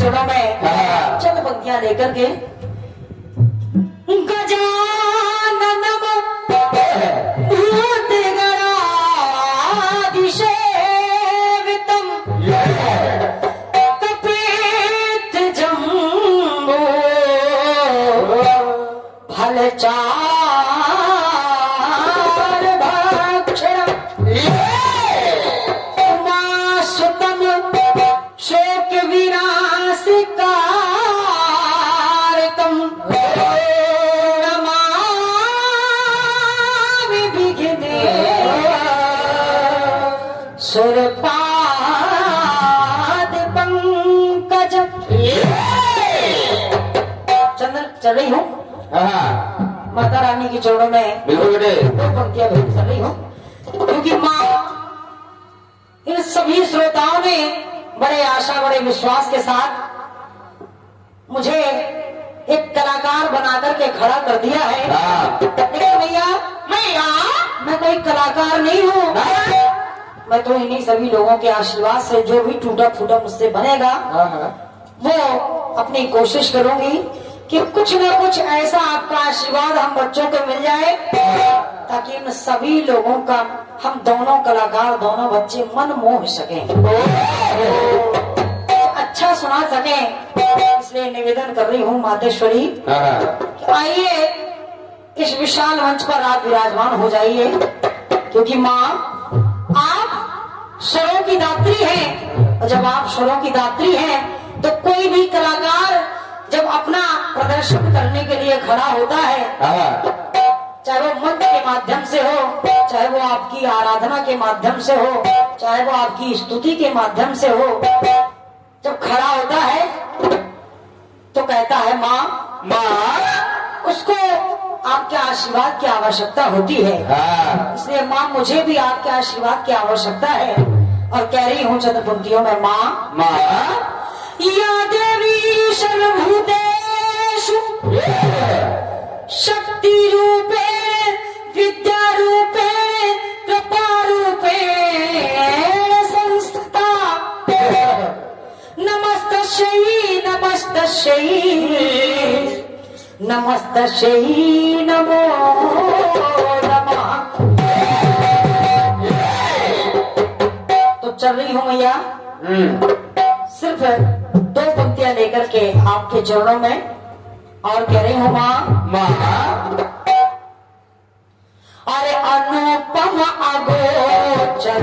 चरणों में चंद पंक्तियां लेकर के गजाननम भूतगणाधिसेवितम् कपित जम्बो फलचार भक्षणम् उमासुतम् शोक विनाशिकारकम् नमामि विघ्नेश्वर सुरपाद पंकजम्। चंद्र चल रही हूँ माता रानी की चरणों में बिल्कुल बेटे। दो पंक्तियां भेंट कर रही हूँ, क्योंकि माँ इन सभी श्रोताओं ने बड़े आशा बड़े विश्वास के साथ मुझे एक कलाकार बनाकर के खड़ा कर दिया है। लेकिन भैया मैं कोई कलाकार नहीं हूँ, मैं तो इन्हीं सभी लोगों के आशीर्वाद से जो भी टूटा फूटा मुझसे बनेगा वो अपनी कोशिश करूंगी कि कुछ न कुछ ऐसा आपका आशीर्वाद हम बच्चों को मिल जाए ताकि इन सभी लोगों का हम दोनों कलाकार दोनों बच्चे मन मोह सकें, अच्छा सुना सकें। इसलिए निवेदन कर रही हूँ मातेश्वरी कि आइए इस विशाल मंच पर आप विराजमान हो जाइए, क्योंकि माँ आप स्वरों की दात्री हैं, और जब आप स्वरों की दात्री हैं तो कोई भी कलाकार जब अपना प्रदर्शन करने के लिए खड़ा होता है, चाहे वो मंच के माध्यम से हो, चाहे वो आपकी आराधना के माध्यम से हो, चाहे वो आपकी स्तुति के माध्यम से हो, जब खड़ा होता है तो कहता है माँ उसको आपके आशीर्वाद की आवश्यकता होती है। इसलिए माँ मुझे भी आपके आशीर्वाद की आवश्यकता है, और कह रही हूँ चंद पंक्तियों में माँ या देवी सर्वभूतेषु शक्ति रूपे विद्या रूपे कृपा रूपे संस्थिता नमस्तस्यै नमस्तस्यै नमस्तस्यै नमो नमः। तो चल रही हूँ मैया सिर्फ दो पंक्तियां लेकर के आपके चरणों में, और कह रही हूँ माँ अरे अनुपम अगोचर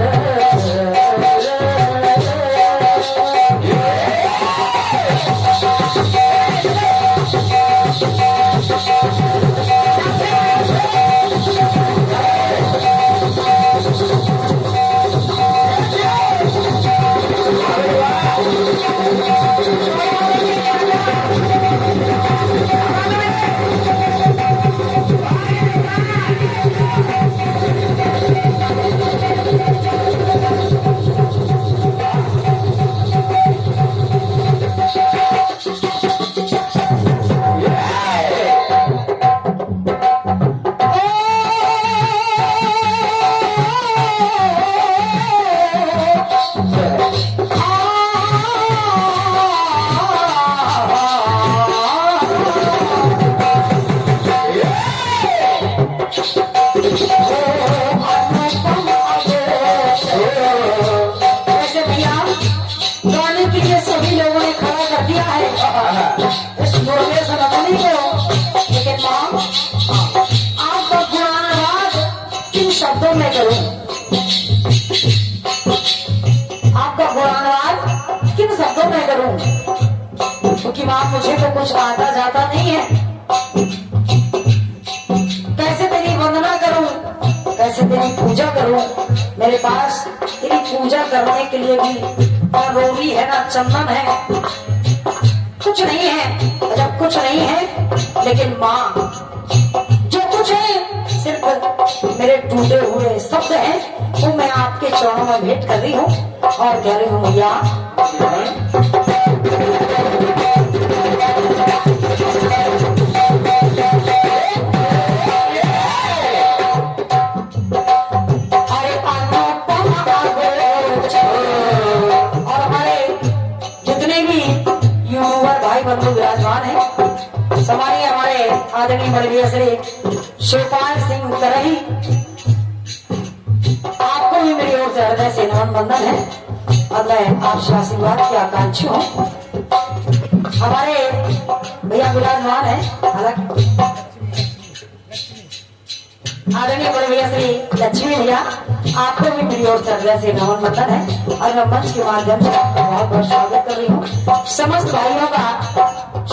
क्योंकि माँ मुझे तो कुछ आता जाता नहीं है, कैसे तेरी वंदना करूं, कैसे तेरी पूजा करूं। मेरे पास तेरी पूजा करने के लिए भी और रोली है ना चंदन है, कुछ नहीं है। जब कुछ नहीं है लेकिन माँ जो कुछ है सिर्फ मेरे टूटे हुए शब्द हैं, वो मैं आपके चरणों में भेंट कर रही हूँ और कह रही हूँ मैया बंधु विराजमान है। समानी हमारे आदरणीय बड़े श्री शिवपाल सिंह करही, आपको भी मेरी ओर से हृदय से नमन बंधन है और मैं आपसे आशीर्वाद की आकांक्षी हूँ। हमारे भैया विराजमान है, हालांकि आदरणीय बड़े भैया श्री लक्ष्मी भैया, आपको भी मेरी ओर से हृदय से नमन बंधन है और मैं मंच के माध्यम से आपका बहुत बहुत स्वागत कर रही हूँ। समस्त भाइयों का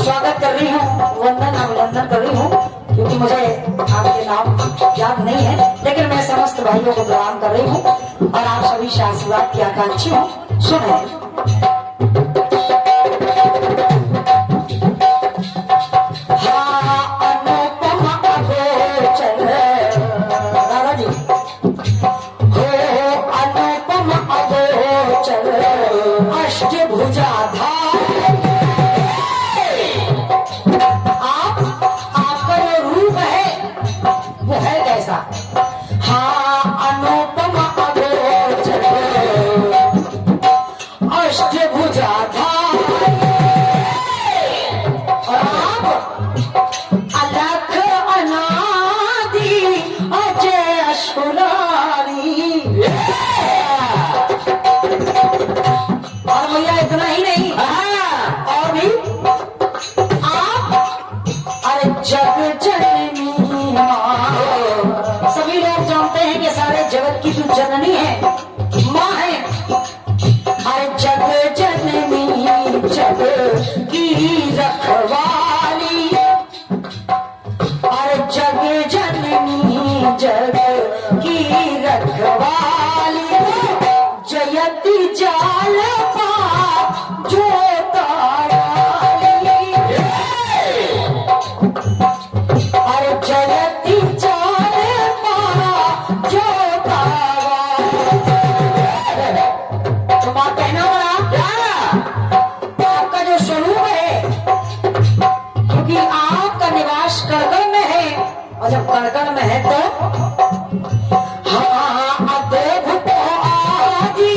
स्वागत कर रही हूँ, वंदन अभिनंदन कर रही हूँ, क्योंकि मुझे आपके नाम याद नहीं है, लेकिन मैं समस्त भाइयों को प्रणाम कर रही हूँ और आप सभी से आशीर्वाद की आकांक्षी हूँ। सुने जननी है, माँ है, हर जग जननी जग की रखवाली, हर जग जननी जग की रखवाली, जयति जाल जो ताराली, हर जयति जाल जो जब कड़कड़ में है तो हाँ देव तो आदि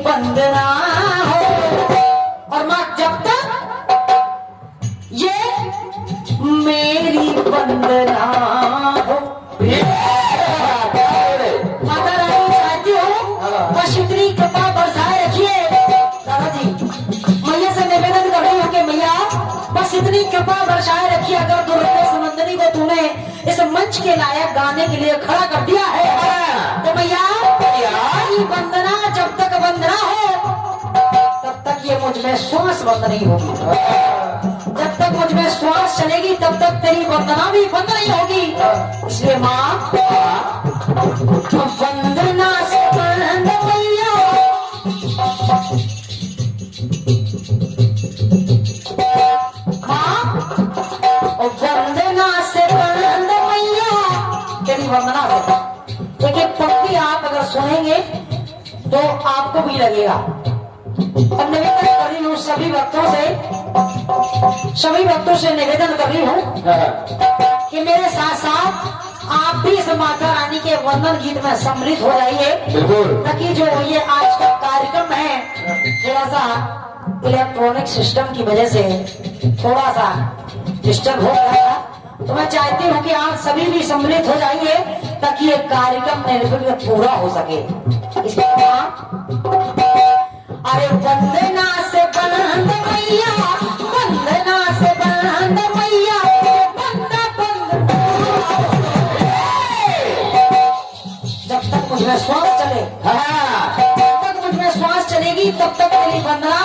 वंदना हो और माँ जब तक ये मेरी वंदना हो। माता रानी चाहती हो बस इतनी कृपा बरसाए रखिए। दादाजी मैया से निवेदन कर रही हूँ कि मैया बस इतनी कृपा बरसाए रखिए। अगर दुर्गा सुनंदनी को तूने इस मंच के लायक गाने के लिए खड़ा कर दिया है तो मैया वंदना जब तक वंदना हो तब तक ये मुझ में श्वास बंद नहीं होगी। जब तक मुझ में श्वास चलेगी तब तक तेरी वंदना भी बंद नहीं होगी। इसलिए माँ वंदना से बंद मैया माँ वंदना से बंद मैया तेरी वंदना से। देखिए पंक्ति आप अगर सुनेंगे तो आपको भी लगेगा। और निवेदन कर रही हूँ सभी भक्तों से निवेदन कर रही हूँ कि मेरे साथ साथ आप भी इस माता रानी के वंदन गीत में सम्मिलित हो जाइए, ताकि जो ये आज का कार्यक्रम है थोड़ा सा इलेक्ट्रॉनिक सिस्टम की वजह से थोड़ा सा डिस्टर्ब हो रहा था। तो मैं चाहती हूँ कि आप सभी भी सम्मिलित हो जाइए ताकि ये कार्यक्रम निर्विघ्न पूरा हो सके। इसलिए अरे वंदना से बंद मैया, वंदना से बंद मैया, जब तक मुझे में श्वास चले, जब तक मुझ में श्वास चलेगी तब तक तेरी वंदना,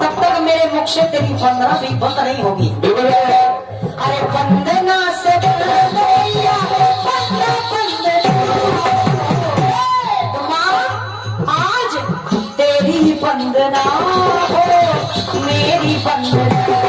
तब तक मेरे मुख से तेरी वंदना भी बंद नहीं होगी। अरे वंदना से भैया तो माँ आज तेरी वंदना हो मेरी वंदना।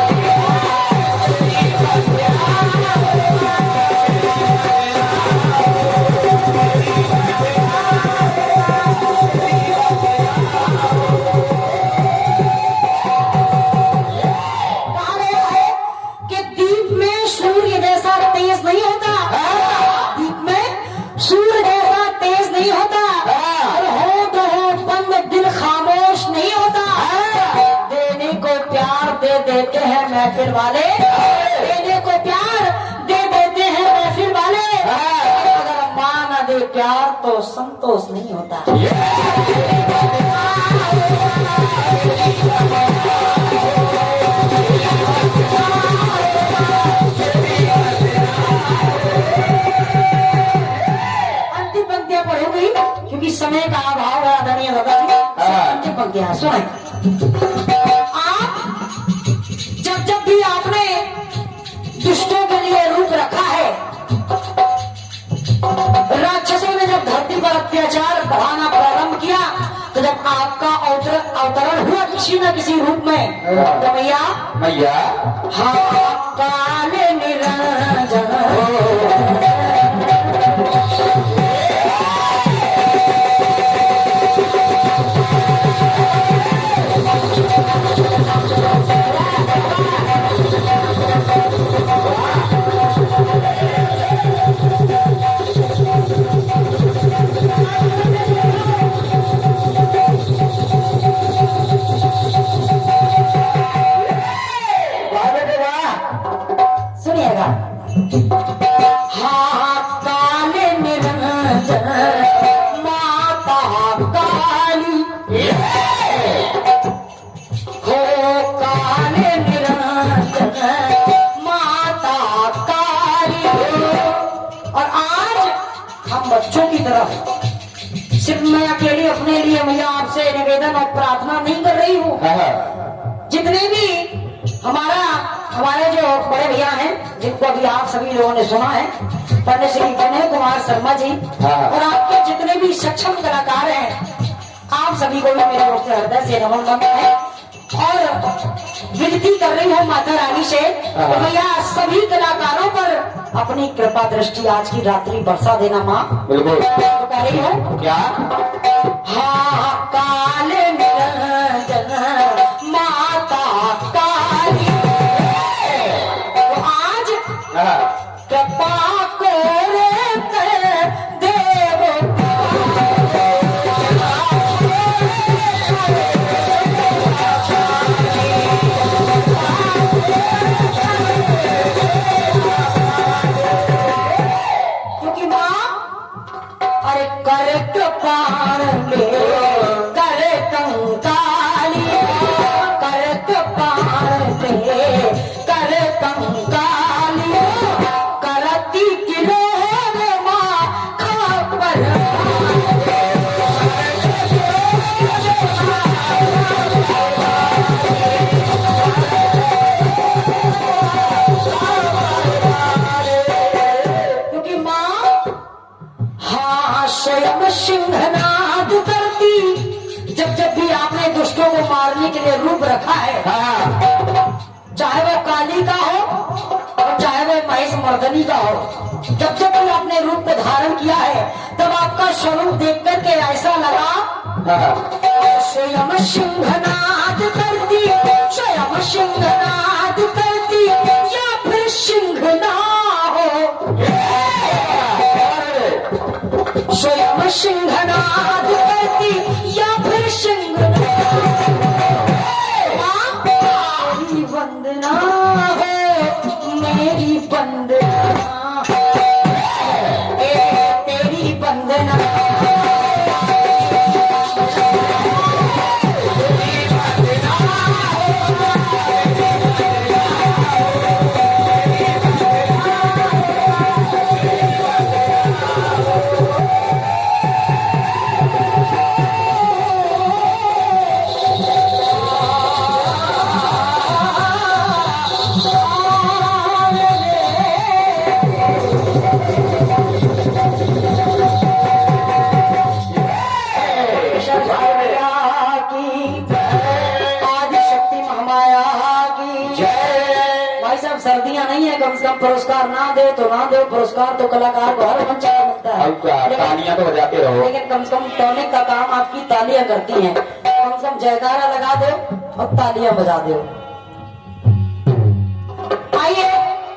देते हैं महफिल वाले, देने को प्यार दे देते हैं महफिल वाले, अगर मां न दे प्यार तो संतोष नहीं होता। अंतिम पंक्तियां पढ़ूंगी क्योंकि समय का अभाव है आदरणीय दादाजी। अंतिम पंक्तियां सुने। जब भी आपने दुष्टों के लिए रूप रखा है, राक्षसों ने जब धरती पर अत्याचार बढ़ाना प्रारंभ किया, तो जब आपका अवतरण हुआ किसी न किसी रूप में, तो मैया हाँ काले निरंजन सिर्फ मैं अकेले अपने लिए मैया आपसे निवेदन और प्रार्थना नहीं कर रही हूँ। जितने भी हमारे जो बड़े भैया हैं, जिनको अभी आप सभी लोगों ने सुना है, पंडित श्री विनय कुमार शर्मा जी, और आपके जितने भी सक्षम कलाकार हैं, आप सभी को मेरे हृदय से नमन है और विनती कर रही हूँ माता रानी से, तो भैया सभी कलाकारों पर अपनी कृपा दृष्टि आज की रात्रि बरसा देना माँ। बिल्कुल तो कह रही हूँ क्या हाँ काले निरंजन माता काली, तो आज कृपा को सिंहनाद करती। जब भी आपने दुष्टों को मारने के लिए रूप रखा है, चाहे वह काली का हो और चाहे वह महेश मर्दनी का हो, जब भी आपने रूप को धारण किया है, तब आपका स्वरूप देख करके ऐसा लगा स्वयं सिंहनाद करती, स्वयं सिंहनाद करती या फिर सिंह ना हो, स्वयं सिंहनाद करती या फिर सिंहनाद। मेरी वंदना हो मेरी वंदना, तेरी वंदना कम से कम पुरस्कार ना दे तो ना दे, पुरस्कार तो कलाकार को हर मंच पर मिलता है। तालियां तो बजाते रहो। लेकिन कम से कम टॉनिक का काम आपकी तालियां करती हैं। कम से कम जयकारा लगा दो और तालियां बजा दो।